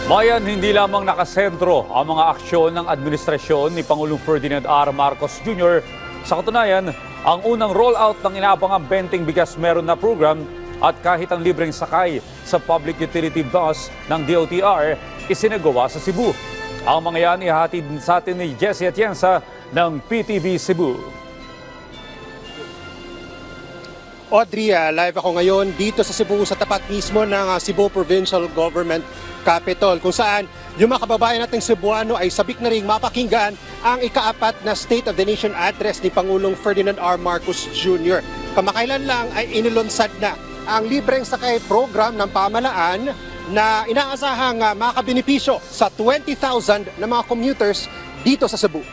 Bayan, hindi lamang nakasentro ang mga aksyon ng administrasyon ni Pangulong Ferdinand R. Marcos Jr. Sa katunayan, ang unang rollout ng inaabangang Benting Bigas Meron Na program at kahit ang libreng sakay sa public utility bus ng DOTR isinagawa sa Cebu. Ang mga yan ihatid sa atin ni Jessie Atienza ng PTV Cebu. Audrey, live ako ngayon dito sa Cebu sa tapat mismo ng Cebu Provincial Government Capital kung saan yung mga kababayan nating Cebuano ay sabik na ring mapakinggan ang ika-4 na State of the Nation Address ni Pangulong Ferdinand R. Marcos Jr. Kamakailan lang ay inilunsad na ang libreng sakay program ng pamahalaan na inaasahang makabenepisyo sa 20,000 na mga commuters dito sa Cebu.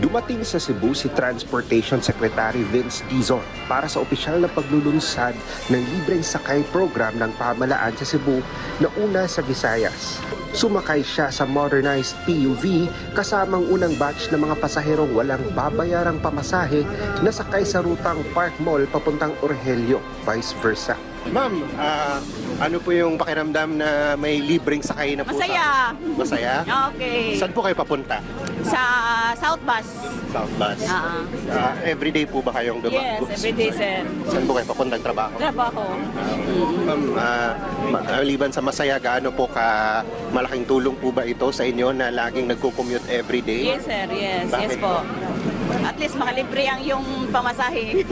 Dumating sa Cebu si Transportation Secretary Vince Dizon para sa opisyal na paglulunsad ng libreng sakay program ng pamahalaan sa Cebu na una sa Visayas. Sumakay siya sa modernized PUV kasamang unang batch ng mga pasaherong walang babayarang pamasahe na sakay sa rutang Park Mall papuntang Orgelio, vice versa. Ma'am, ano po yung pakiramdam na may libreng sakay na po? Masaya. Masaya? Okay. Saan po kayo papunta? Sa South Bus. South Bus. Everyday po ba kayong Yes, everyday, sir. Saan po kayo papuntang trabaho? Trabaho. Ma'am, maliban sa masaya, gaano po ka malaking tulong po ba ito sa inyo na laging nagko-commute everyday? Yes, sir. Yes. Bakit Yes po. At least makalibre ang yung pamasahe.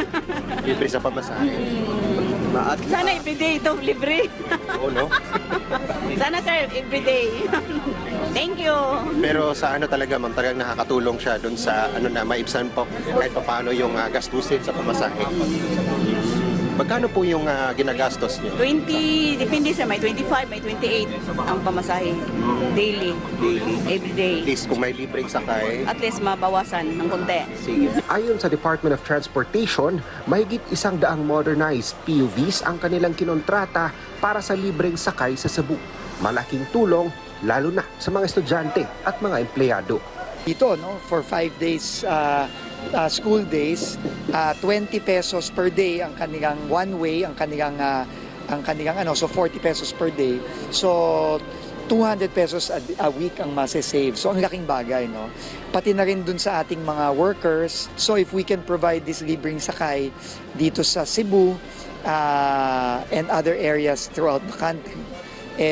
Libre sa pamasahe. Sana everyday ito libre. Oo, no? Sana, sir, everyday. Thank you. Pero sa ano talaga, ma'am, talagang nakakatulong siya doon sa ano na maibsan po kahit paano yung gastusin sa pamasahe. Magkano po yung ginagastos niyo? 20, depende sir, may 25, may 28 ang pamasahe. Daily. Everyday. At least kung may libreng sakay. At least mabawasan ng konti. Sige. Ayon sa Department of Transportation, mahigit 100 modernized PUVs ang kanilang kinontrata para sa libreng sakay sa Cebu. Malaking tulong lalo na sa mga estudyante at mga empleyado. Dito, no, for 5 days school days, 20 pesos per day ang kanilang one way, ang kanilang so 40 pesos per day. So 200 pesos a week ang masasave. So ang laking bagay, no. Pati na rin dun sa ating mga workers. So if we can provide this libreng sakay dito sa Cebu and other areas throughout the country,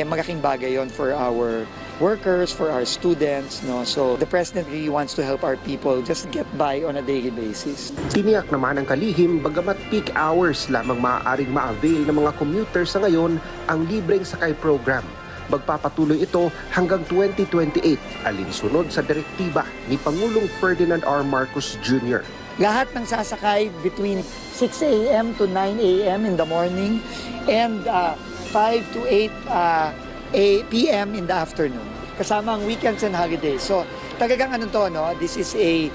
malaking bagay yon for our workers, for our students, no. So the President really wants to help our people just get by on a daily basis. Tiniyak naman ng kalihim bagamat peak hours lamang maaaring ma-avail ng mga commuters sa ngayon ang libreng sakay program. Magpapatuloy ito hanggang 2028 alinsunod sa direktiba ni Pangulong Ferdinand R. Marcos Jr. Lahat ng sasakay between 6 a.m. to 9 a.m. in the morning and 5 to 8 p.m. in the afternoon. Kasama ang weekends and holidays. So, talagang this is a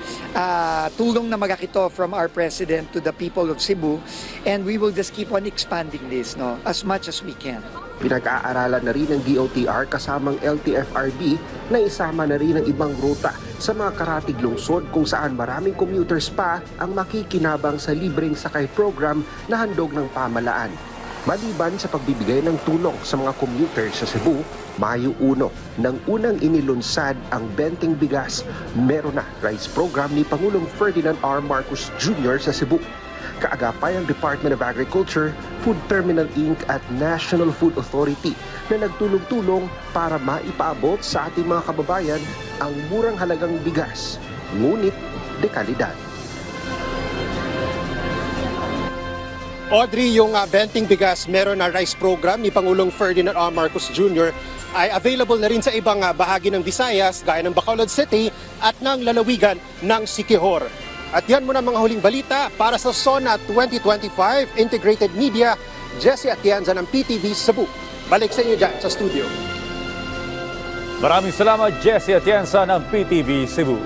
tulong na malaki to from our President to the people of Cebu, and we will just keep on expanding this, no, as much as we can. Pinag-aaralan na rin ng DOTR kasamang LTFRB na isama na rin ang ibang ruta sa mga karatig lungsod kung saan maraming commuters pa ang makikinabang sa libreng sakay program na handog ng pamahalaan. Maliban sa pagbibigay ng tulong sa mga commuters sa Cebu, Mayo 1 nang unang inilunsad ang Benting Bigas Meron Na rice program ni Pangulong Ferdinand R. Marcos Jr. sa Cebu. Kaagapay ang Department of Agriculture, Food Terminal Inc. at National Food Authority na nagtulong-tulong para maipaabot sa ating mga kababayan ang murang halagang bigas, ngunit de kalidad. Audrey, yung Benting Bigas Meron Na rice program ni Pangulong Ferdinand R. Marcos Jr. ay available na rin sa ibang bahagi ng Visayas gaya ng Bacolod City at ng lalawigan ng Siquijor. At yan muna mga huling balita para sa SONA 2025 Integrated Media. Jessie Atienza ng PTV Cebu. Balik sa inyo dyan sa studio. Maraming salamat, Jessie Atienza ng PTV Cebu.